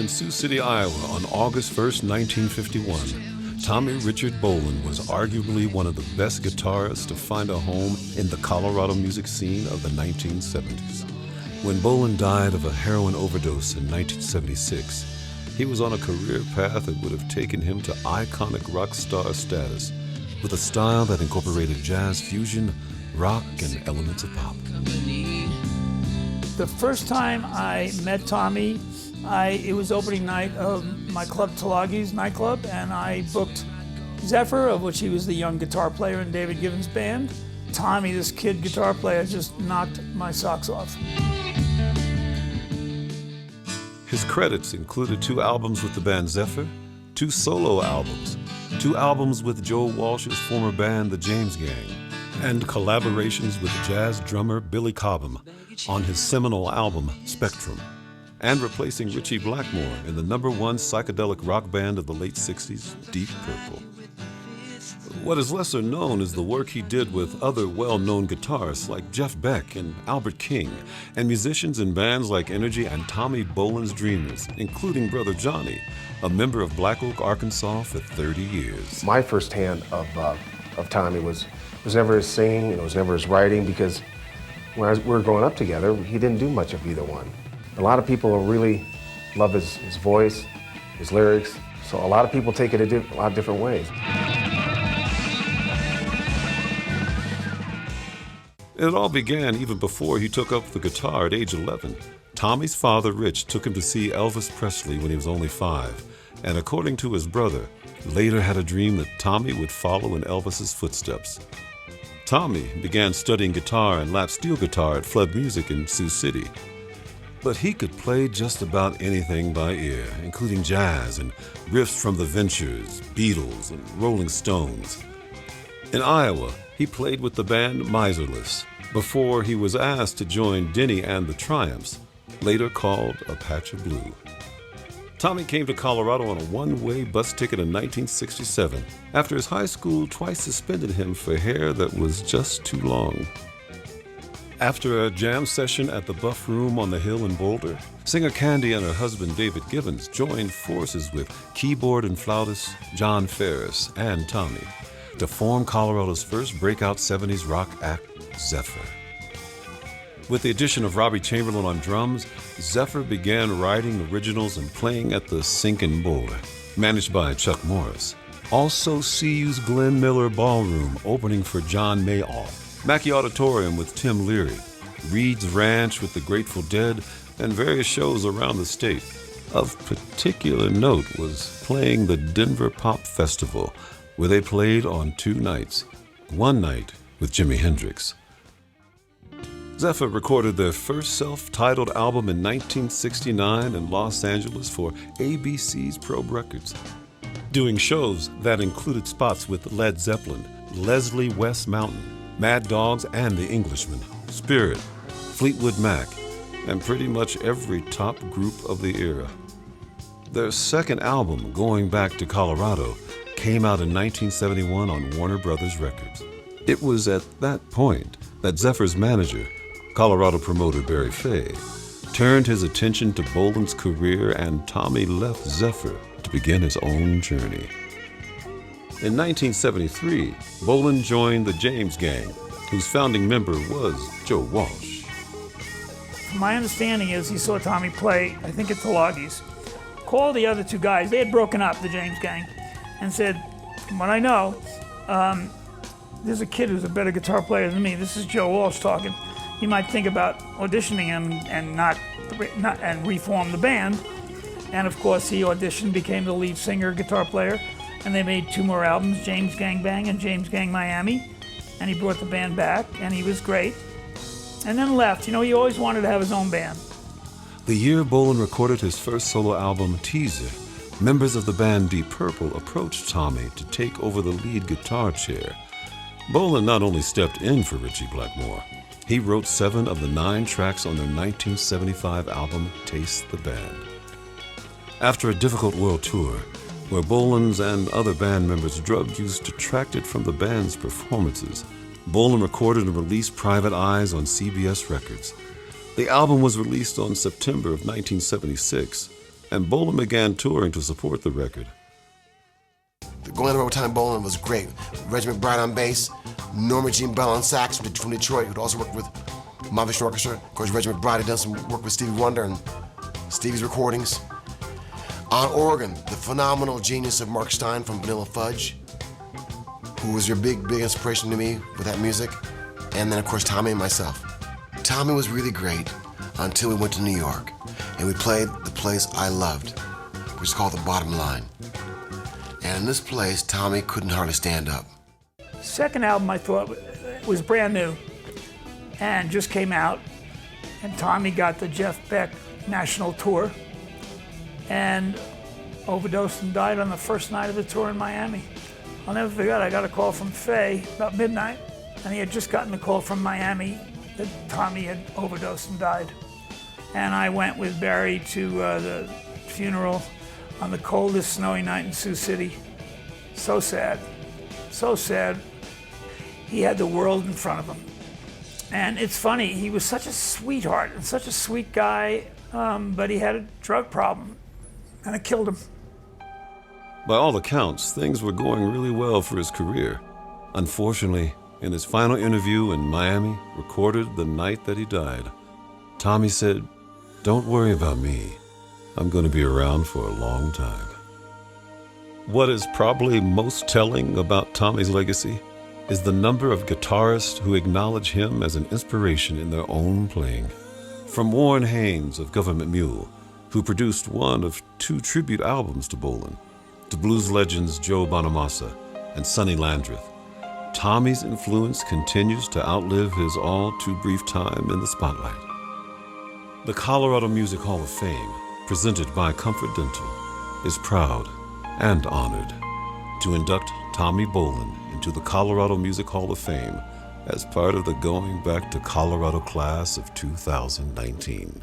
in Sioux City, Iowa on August 1st, 1951, Tommy Richard Bolin was arguably one of the best guitarists to find a home in the Colorado music scene of the 1970s. When Bolin died of a heroin overdose in 1976, he was on a career path that would have taken him to iconic rock star status, with a style that incorporated jazz fusion, rock, and elements of pop. The first time I met Tommy, it was opening night of my club, Tulagi's nightclub, and I booked Zephyr, of which he was the young guitar player in David Gibbons' band. Tommy, this kid guitar player, just knocked my socks off. His credits included 2 albums with the band Zephyr, 2 solo albums, 2 albums with Joe Walsh's former band, the James Gang, and collaborations with jazz drummer Billy Cobham on his seminal album, Spectrum, and replacing Ritchie Blackmore in the #1 psychedelic rock band of the late 60s, Deep Purple. What is lesser known is the work he did with other well-known guitarists like Jeff Beck and Albert King, and musicians in bands like Energy and Tommy Bolin's Dreamers, including Brother Johnny, a member of Black Oak, Arkansas for 30 years. My first hand of Tommy was never his singing, it was never his writing, because when we were growing up together, he didn't do much of either one. A lot of people really love his voice, his lyrics, so a lot of people take it a lot of different ways. It all began even before he took up the guitar at age 11. Tommy's father, Rich, took him to see Elvis Presley when he was only 5, and according to his brother, later had a dream that Tommy would follow in Elvis's footsteps. Tommy began studying guitar and lap steel guitar at Flood Music in Sioux City. But he could play just about anything by ear, including jazz and riffs from the Ventures, Beatles, and Rolling Stones. In Iowa, he played with the band Miserless before he was asked to join Denny and the Triumphs, later called A Patch of Blue. Tommy came to Colorado on a one-way bus ticket in 1967 after his high school twice suspended him for hair that was just too long. After a jam session at the Buff Room on the Hill in Boulder, singer Candy and her husband David Gibbons joined forces with keyboard and flautist John Ferris and Tommy to form Colorado's first breakout 70s rock act, Zephyr. With the addition of Robbie Chamberlain on drums, Zephyr began writing originals and playing at the Sink in Boulder, managed by Chuck Morris. Also CU's Glenn Miller Ballroom opening for John Mayall, Mackey Auditorium with Tim Leary, Reed's Ranch with the Grateful Dead, and various shows around the state. Of particular note was playing the Denver Pop Festival, where they played on 2 nights. One night with Jimi Hendrix. Zephyr recorded their first self-titled album in 1969 in Los Angeles for ABC's Probe Records, doing shows that included spots with Led Zeppelin, Leslie West Mountain, Mad Dogs and the Englishmen, Spirit, Fleetwood Mac, and pretty much every top group of the era. Their second album, Going Back to Colorado, came out in 1971 on Warner Brothers Records. It was at that point that Zephyr's manager, Colorado promoter Barry Fay, turned his attention to Bolin's career, and Tommy left Zephyr to begin his own journey. In 1973, Bolin joined the James Gang, whose founding member was Joe Walsh. My understanding is he saw Tommy play, I think at Tulagi's, called the other 2 guys, they had broken up, the James Gang, and said, from what I know, there's a kid who's a better guitar player than me. This is Joe Walsh talking. You might think about auditioning him and reform the band. And of course, he auditioned, became the lead singer, guitar player, and they made 2 more albums, James Gang Bang and James Gang Miami. And he brought the band back, and he was great. And then left. You know, he always wanted to have his own band. The year Bolin recorded his first solo album, Teaser, members of the band Deep Purple approached Tommy to take over the lead guitar chair. Bolin not only stepped in for Ritchie Blackmore, he wrote 7 of the 9 tracks on their 1975 album, Taste the Band. After a difficult world tour, where Bolin's and other band members' drug use detracted from the band's performances, Bolin recorded and released Private Eyes on CBS Records. The album was released on September of 1976, and Bolin began touring to support the record. Going on the road with Tommy Bolin was great. Reggie McBride on bass, Norma Jean Bell on sax from Detroit, who'd also worked with Mahavishnu Orchestra. Of course, Reggie McBride had done some work with Stevie Wonder and Stevie's recordings. On organ, the phenomenal genius of Mark Stein from Vanilla Fudge, who was your big inspiration to me with that music. And then, of course, Tommy and myself. Tommy was really great until we went to New York, and we played the place I loved, which is called The Bottom Line. And in this place, Tommy couldn't hardly stand up. Second album I thought was brand new and just came out, and Tommy got the Jeff Beck national tour and overdosed and died on the first night of the tour in Miami. I'll never forget, I got a call from Faye about midnight, and he had just gotten a call from Miami that Tommy had overdosed and died. And I went with Barry to the funeral on the coldest snowy night in Sioux City. So sad, so sad. He had the world in front of him. And it's funny, he was such a sweetheart and such a sweet guy, but he had a drug problem, and it killed him. By all accounts, things were going really well for his career. Unfortunately, in his final interview in Miami, recorded the night that he died, Tommy said, "Don't worry about me. I'm going to be around for a long time." What is probably most telling about Tommy's legacy is the number of guitarists who acknowledge him as an inspiration in their own playing. From Warren Haynes of Government Mule, who produced one of 2 tribute albums to Bolin, to blues legends Joe Bonamassa and Sonny Landreth, Tommy's influence continues to outlive his all too brief time in the spotlight. The Colorado Music Hall of Fame, presented by Comfort Dental, is proud and honored to induct Tommy Bolin into the Colorado Music Hall of Fame as part of the Going Back to Colorado class of 2019.